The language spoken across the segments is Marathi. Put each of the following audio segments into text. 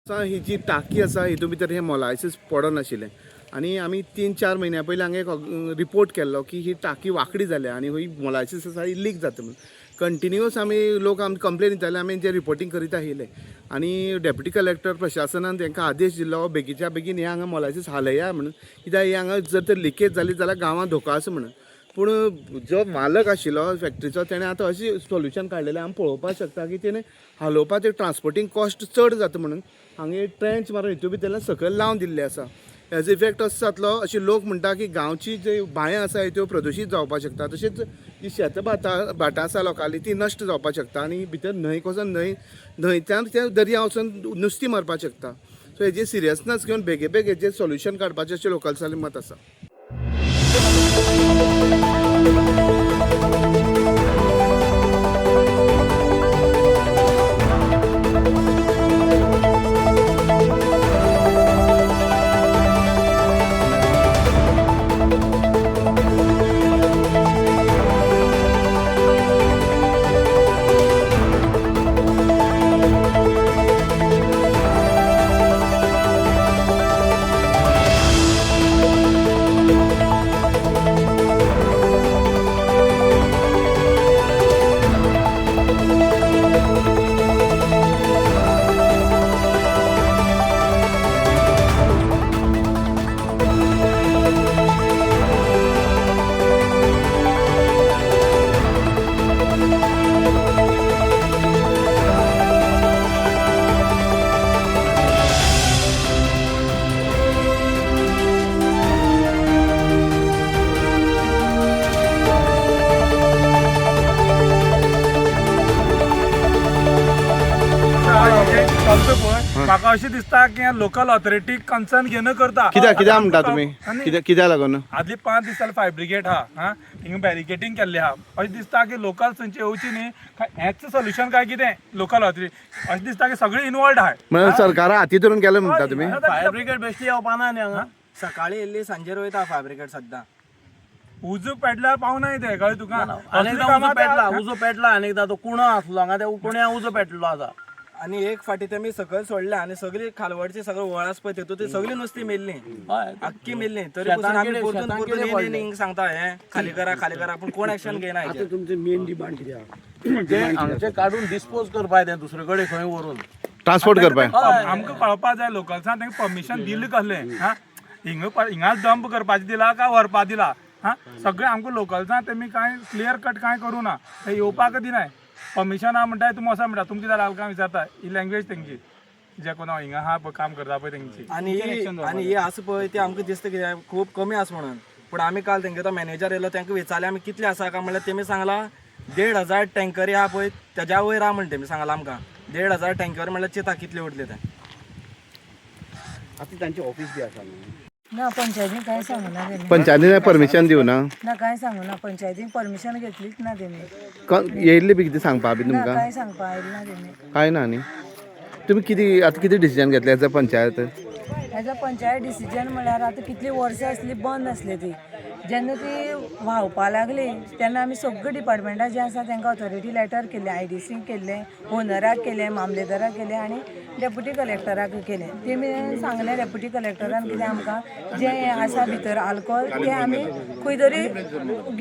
ही जी टाकी आसा हितून भितर हे मोलायसीस पडनाशिल्लें आनी आमी 3-4 म्हयन्या पयलीं हांगा एक रिपोर्ट केल्लो की ही टाकी वांकडी जाल्या आनी ही मोलायसीस आसा ही लीक जाता म्हणून कंटिन्युअस आमी लोक आमकां कंप्लेन दिताले आमी जे रिपोर्टिंग करीत आशिल्ले आनी डेप्युटी कलेक्टर प्रशासनान तांकां आदेश दिल्लो बेगीच्या बेगीन हे हांगा मोलायसीस हालया म्हणून कित्याक हे हांगा जर तर लिकेज जाली जाल्यार गांवांत धोको आसा म्हणून पूण जो मालक आशिल्लो फॅक्ट्रीचो तेणें आतां अशें सोल्युशन काडलेलें आमी पळोवपाक शकता की तेणें हालोवपाचें ट्रान्सपोर्टींग कॉस्ट चड जाता म्हणून हांगा ट्रेंच मारून हितून भितरल्यान सकयल लावन दिल्ले आसा हेजो इफेक्ट असो जातलो अशें लोक म्हणटा की गांवची जी बांयां आसा त्यो प्रदुशीत जावपाक शकता तशेंच जी भाटां आसा लोकांली ती नश्ट जावपाक शकता आनी भितर न्हंयक वचून न्हंयच्यान त्या दर्या वचून नुस्तीं मारपाक शकता सो हेजेर सिरियसनस घेवन बेगे हेजेर सोल्युशन काडपाचें अशें लोकल्सांनी मत आसा. म्हाका अशें दिसता की लोकल ऑथॉरिटी कन्सर्न घेवन करता. कित्याक म्हणटा तुमी कित्याक लागून आदली 5 दीस जाले फायर ब्रिगेड हा हिंगा बॅरिकेडिंग केल्ले हा अशें दिसता की लोकल थंयची येवची न्ही हेच सोल्युशन काय कितें लोकल ऑथॉरिटी अशें दिसता की सगळे इनवॉल्ड आहाय म्हणजे सरकारा हाती धरून केलें म्हणटा तुमी. फायर ब्रिगेड बेश्टी येवपाना न्ही हांगा सकाळी येयल्ली सांजेर वयता फायर ब्रिगेड सद्दां उजो पेटल्यार पावना ते कळ्ळें तुका उजो पेटला अनेकदा तो कुणो आसलो हांगा त्या कुण्यां उजो पेटलो आसा आणि एक फाटी तेमी सकयल सोडले आणि सगळी खालवडची सगळं वळास पळय तेतून ती सगळी नुस्ती मेल्ली अख्खी मेल्ली तरी पासून आमी परतून सांगता हे खाली करा पण कोण ऍक्शन घेयना. तुमची मेन डिमांड कितें हांगचे काढून डिस्पोज करपाक जाय दुसरे कडेन खंय व्हरून ट्रान्सपोर्ट करपाक आमकां कळपाक जाय लोकल्सांक तांकां परमिशन दिल्लें कसलें हा हिंगाच डंप करपाचें दिला काय व्हरपाक दिला हा सगळें आमकां लोकल्सांक तेमी कांय क्लियर कट कांय करूं ना ते येवपाक दिनाय परमिशन हा म्हणटा तुमी वसा म्हणटा तुमची जाल्यार आमकां विचारता ही लँग्वेज तेंची जे कोण हिंगा हा काम करता पळय तेंची आणि हे असं पळय ते आमकां दिसता की खूप कमी आसा म्हणून पण आमी काल तेंगे तो मॅनेजर येयलो तांकां विचारलें आमी कितले आसा काय म्हणल्यार तेमी सांगला 1,500 टँकरी आहा पळय तेज्या वयर आहा म्हणून तेमी सांगला आमकां 1,500 टँकर म्हणल्यार चिता कितले उरले ते आतां तांचे ऑफिस बी आसा ना पंचायतीन काय सांगू ना तेमी पंचायतीन परमिशन दिवं ना ना काय सांगू ना पंचायतीन परमिशन घेतलीच ना तेमी येयल्ली बी कितें सांगपा बी ना तुमकां काय सांगपा आयले ना तेमी काय ना न्ही तुमी कितें डिसिजन घेतलें as a panchayat as a panchayat decision म्हळ्यार आतां कितलीं वर्सां आसली बंद आसली ती जेन्ना ती व्हांवपा लागली तेन्ना आमी सगळे डिपार्टमेंटां जे आसा तांकां ऑथॉरिटी लेटर केले IDC केले ओनराक केले मामलेदाराक केले आनी डेप्युटी कलेक्टराक केले तेमी सांगलें डेप्युटी कलेक्टरान कितें आमकां जें आसा भितर आल्कोहोल तें आमी खंय तरी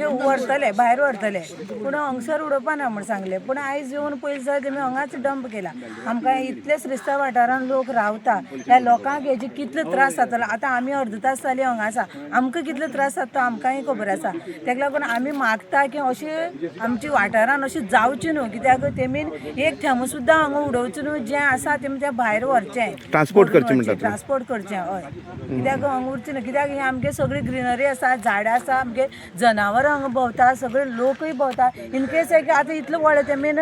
व्हरतले भायर व्हरतले पूण हांगसर उडोवपा ना म्हूण सांगलें पूण आयज येवन पयलीं जाल्यार तेमी हांगाच डंप केला आमकां इतले श्रिस्तांव वाठारांत लोक रावता ह्या लोकांक हेजे कितले त्रास जातलो आतां आमी अर्द तास जाली हांगा आसा आमकां कितले त्रास जाता आमकांय खबर आसा तेका लागून आमी मागता की अशें आमची वाठारान अशें जावचें न्हू कित्याक तेमीन एक थेंब सुद्दां हांगा उडोवचें न्हू जें आसा तेमी तें भायर व्हरचें ट्रान्सपोर्ट करचें म्हणटा ट्रान्सपोर्ट करचें हय कित्याक हांगा उरचें न्हू कित्याक ही आमगे सगळी ग्रिनरी आसा झाडां आसा आमगे जनावरां हांगा भोंवता सगळे लोकूय भोंवता इनकेस एक आतां इतलें व्हड तेमीन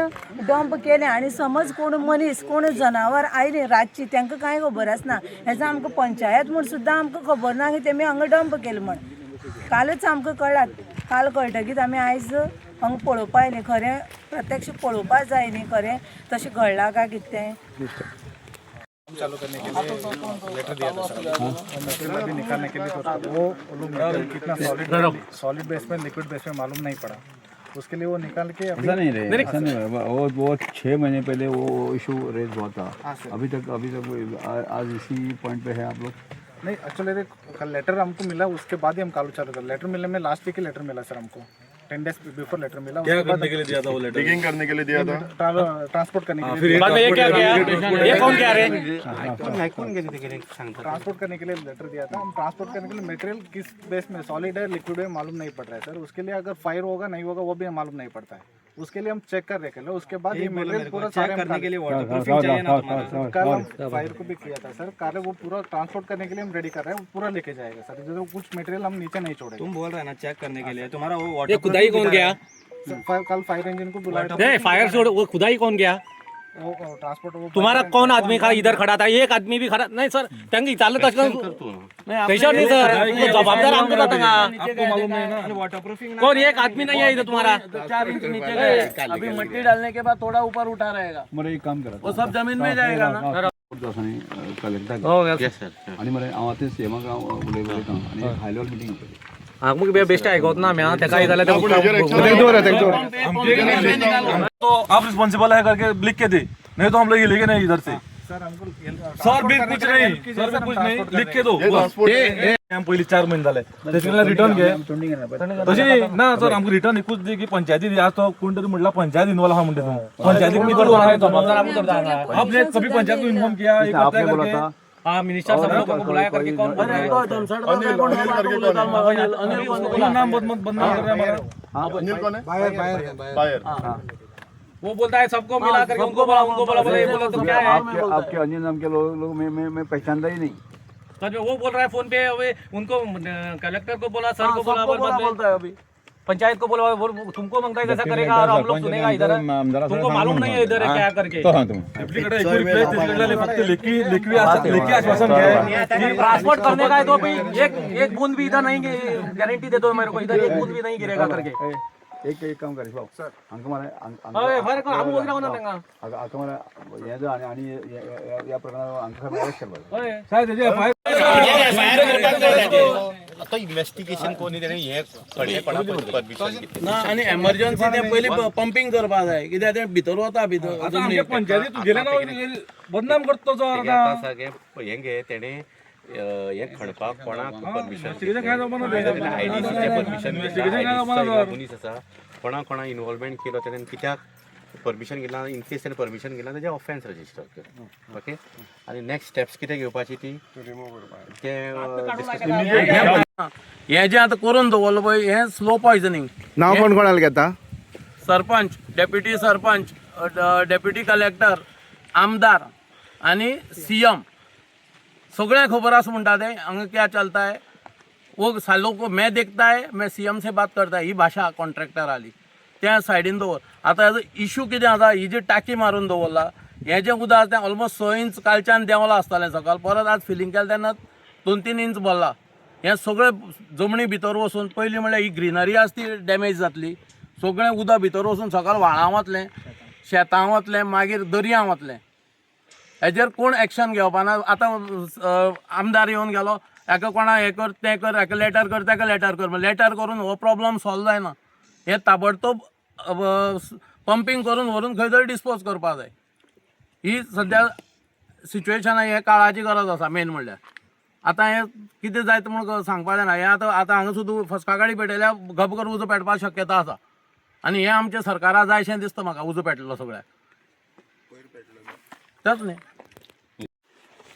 डंप केलें आनी समज कोण मनीस कोण जनावर आयलीं रातची तांकां कांय खबर आसना हेजो आमकां पंचायत म्हूण सुद्दां आमकां खबर ना की तेमी हांगा डंप केलें म्हण कालच आमकां कळ्ळां काल कळटकीच आमी आयज हांगा पळोवपा आयलीं खरें प्रत्यक्ष पळोवपाक जाय न्ही खरें तशें घडलां काय कितें तें चालू करने के लिए लेटर दिया था सर अभी निकालने के लिए तो वो कितना सॉलिड बेस में लिक्विड बेस में मालूम नहीं पड़ा उसके लिए वो निकाल के अभी ऐसा नहीं रहे, ऐसा नहीं रहे। वो 6 महीने पहले वो इशू रेज हुआ था। अभी तक आज इसी पॉइंट पे है आप लोग? नहीं, एक्चुअली कल लेटर हमको मिला, उसके बाद ही हम चालू कर। लेटर मिलने में लास्ट वीक ही लेटर मिला सर हमको, 10 days बिफोर लेटर मिला। क्या करने के लिए दिया था वो लेटर? डिगिंग करने के लिए दिया था, ट्रांसपोर्ट करने के लिए। बाद में ये क्या किया? ये कौन कह रहे हैं? ट्रांसपोर्ट करने के लिए लेटर दिया था। हम ट्रांसपोर्ट करने के लिए मटेरियल किस बेस में, सॉलिड है लिक्विड है मालूम नहीं पड़ रहा है सर। उसके लिए अगर फायर होगा नहीं होगा वो भी मालूम नहीं पड़ता है। उसके लिए हम चेक कर रहे हैं। उसके बाद ये मटेरियल पूरा चेक करने के लिए वाटरप्रूफिंग चाहिए ना तुम्हारा। कल हम फायर को भी किया था सर। कार्य वो पूरा ट्रांसपोर्ट करने के लिए हम रेडी कर रहे हैं, वो पूरा लेके जाएगा सर। जो कुछ मटेरियल हम नीचे नहीं छोड़ेंगे। तुम बोल रहे हैं ना चेक करने के लिए, तुम्हारा वो वाटर खुदाई कौन गया? कल फायर इंजन को बुलाया। फायर से वो खुदाई कौन गया? वो ट्रांसपोर्ट वो तुम्हारा कौन आदमी खड़ा इधर खड़ा था? एक आदमी भी खड़ा नहीं सर, त्यांनी चालत असलं कैसा नहीं सर, जबाबदार आमको बताना। आपको मालूम नहीं ना, वाटरप्रूफिंग कौन एक आदमी नहीं है इधर तुम्हारा? 4 इंच नीचे गए। अभी मिट्टी डालने के बाद थोड़ा ऊपर उठा रहेगा, मला एक काम करा, वो सब जमीन में जाएगा ना। कलेक्टर आणि मला हांव आतां सेमा गांव उलयतां आणि हाय लेवल मिटींग आसतली। आमको बेस्ट आयकोत ना मैं तेका इधर तो आप रिस्पॉन्सिबल है करके लिख के दे, नहीं तो हम लोग ये लेके नहीं इधर से। सर भी कुछ नहीं, सर भी कुछ नहीं, लिख के दो। हम पहिले 4 महिने झाले त्याच्याला रिटर्न घे तशी ना सर, आमको रिटर्न एकूच दे की पंचायती आज तो कोणतरी म्हटला पंचायत इन्वॉल्व हा म्हणते पंचायती मी तो आहे जबाबदार आपने कभी पंचायत को इन्फॉर्म किया एक आपने बोला था हाँ मिनिस्टर सब लोगों को बुलाया करके कौन बोल रहा है? नाम मत बदनाम कर रहा है हमारा। अनिल कौन है? बायर। वो बोलता है सबको मिला करके उनको बोला बोला ये बोला तो क्या है? आपके अन्य नाम के लोग मैं पहचानता ही नहीं। सर वो बोल रहा है फोन पे, अभी उनको कलेक्टर को बोला, सर को बोला, बोलता है अभी पंचायत को बोला, तुमको मांगता है कैसा करेगा और हम लोग सुनेगा इधर। तुमको मालूम नहीं है इधर है क्या करके। ट्रांसपोर्ट करने का है तो भाई एक बूंद भी इधर नहीं, गारंटी दे दो मेरे को, इधर एक बूंद भी नहीं गिरेगा करके। एक काम करा सर, अंक मला हम बोल रहा हूँ अंक मला हे जो आणि या प्रकरणावर अंक अरेस्ट करवा। आता इन्व्हेस्टिगेशन कोणी त्याने हे परमिशन घेतली ना आणि एमर्जन्सी ते पहिले पंपिंग करपा जाय, कित्याक ते भितर वता भितर पंचायती गेले ना बदनाम करतो जो आता सगळे हे घे तेणे हे खणपाक कोणाक परमिशन आयडीसीचे परमिशन मनीस आसा कोणा इन्वॉल्वमेंट केलो तेणेन कित्याक परमिशन घेतला, इन केस तेणें परमिशन घेतला तेजे ऑफेन्स रजिस्टर कर। ओके, आनी नेक्स्ट स्टेप्स कितें घेवपाची ती ते हे जे आता करून दवरलो पळय हे स्लो पॉयझनिंग। नाव कोण कोणाला घेता? Sarpanch, deputy sarpanch, deputy collector, आमदार आणि सीएम सगळ्या खबर आस म्हणटा ते हांगा क्या चलता है वो सालों को मैं देखता है, मैं सीएम से बात करता है, ही भाषा कॉन्ट्रॅक्टर आली त्या सायडीन दवर। आता हेजो इशू कितें आसा, ही जी टाकी मारून दवरला हें जें उदक आसा तें ऑलमोस्ट 6 इंच कालच्यान देंवलां आसतालें सकयल, परत आज फिलिंग केलें तेन्ना 2-3 इंच भरला। हें सगळें जमनी भितर वचून पयलीं म्हणल्यार ही ग्रिनरी आसा ती डॅमेज जातली, सगळें उदक भितर वचून सकयल व्हाळां वतलें, शेतां वतलें, मागीर दर्यां वतलें। हेजेर कोण एक्शन घेवपा ना। आतां आमदार येवन गेलो, हेका कोणा हें कर तें कर, हेका लेटर कर तेका लेटर कर, लेटर करून हो प्रॉब्लम सॉल्व जायना। हें ताबडतोब पंपिंग करून व्हरून खंय तरी डिस्पोज करपा जाय। ही सद्या सिच्युएशन हे काळाची गरज आसा मेन म्हणल्यार। आतां हें कितें जायत म्हूण सांगपा जायना। हें आतां हांगा सुद्दां फसकागाडी पेटयल्यार घब करून उजो पेटपाक शक्यता आसा आनी हें आमच्या सरकाराक जायशें दिसता म्हाका, उजो पेटलो सगळ्याक तेच न्ही।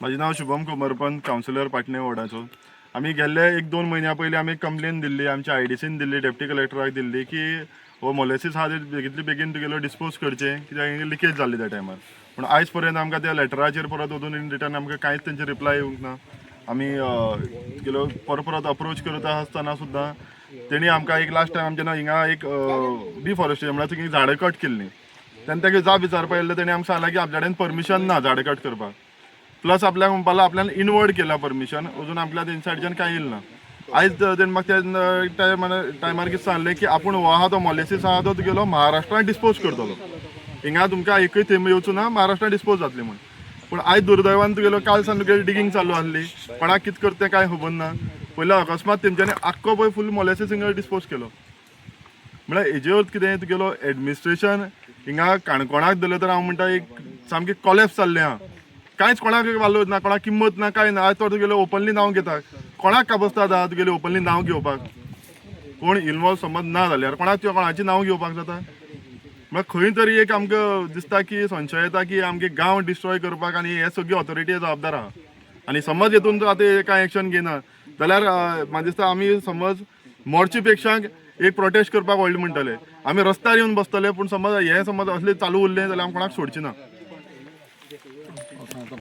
माझे नाव शुभम कोमरपंत, कावन्सिलर पाटणे वॉर्डाचो। आमी गेल्ले 1-2 महिन्या पयलीं आमी कंप्लेन दिल्ली, आमच्या आयडीसीन दिल्ली, डेप्टी कलेक्टराक दिल्ली की हो मोलेसीस हा बेगितले बेगीन तुगेलो डिस्पोज करचें, कित्याक लिकेज जाल्ली त्या टायमार। पूण आयज पर्यंत आमकां त्या लेटराचेर परत वचून इन रिटर्न आमकां कांयच तेंचे रिप्लाय येवंक ना। आमी तुगेलो परत अप्रोच करता आसतना सुद्दां तेणी आमकां एक लास्ट टायम जेन्ना हिंगा एक डिफॉरेस्टेशन म्हळ्यार तुमी झाडां कट केल्लीं तेन्ना ताका जाप विचारपा येयल्लो, तेणी आमकां सांगलां की आपल्या कडेन परमिशन ना झाडां कट करपाक। प्लस आपल्याक म्हणपाक आपल्यान इनवर्ड केला परमिशन, अजून आपल्या तेंचे सायडीच्यान कांय येयलें ना। आयज तेणें म्हाका त्या टायमार कितें सांगलें की आपूण हो आहा तो मोलेसीस आहा तो तुगेलो महाराष्ट्रांत डिस्पोज करतलो, हिंगा तुमकां एकूय थेंब येवचो ना, महाराष्ट्रांत डिस्पोज जातली म्हूण। पूण आयज दुर्दैवान तुगेलो काल सान तुगेली डिगींग चालू आसली, कोणाक कितें करता तें कांय खबर ना। पयलीं अकस्मात तेंच्यांनी आख्खो पळय फूल मोलेसीस हिंगा डिस्पोज केलो। म्हळ्यार हेजेर कितें तुगेलो एडमिनिस्ट्रेशन हिंगा काणकोणाक धरलें तर हांव म्हणटा एक सामकें कॉलेप्स जाल्लें आहा. कांयच कोणाक वालोर ना, कोणाक किंमत ना, काय ना. आज तो तुगेलें ओपनली नांव घेता, कोणाक काबस्ताद आहा तुगेलें ओपनली नांव घेवपाक? कोण इन्वॉल्व समज ना जाल्यार कोणाची नांव घेवपाक जाता? म्हळ्यार खंय तरी एक आमकां दिसता की संशय येता की आमगे गांव डिस्ट्रॉय करपाक आनी हे सगळी ऑथॉरिटी जबाबदार आहा. आनी समज हेतून आतां कांय एक्शन घेयना जाल्यार म्हाका दिसता आमी समज मोर्चे पेक्षा एक प्रोटेस्ट करपाक व्हडलें म्हणटले, आमी रस्त्यार येवन बसतले. पूण समज हे समज असले चालू उरलें जाल्यार आमी कोणाक सोडचे ना.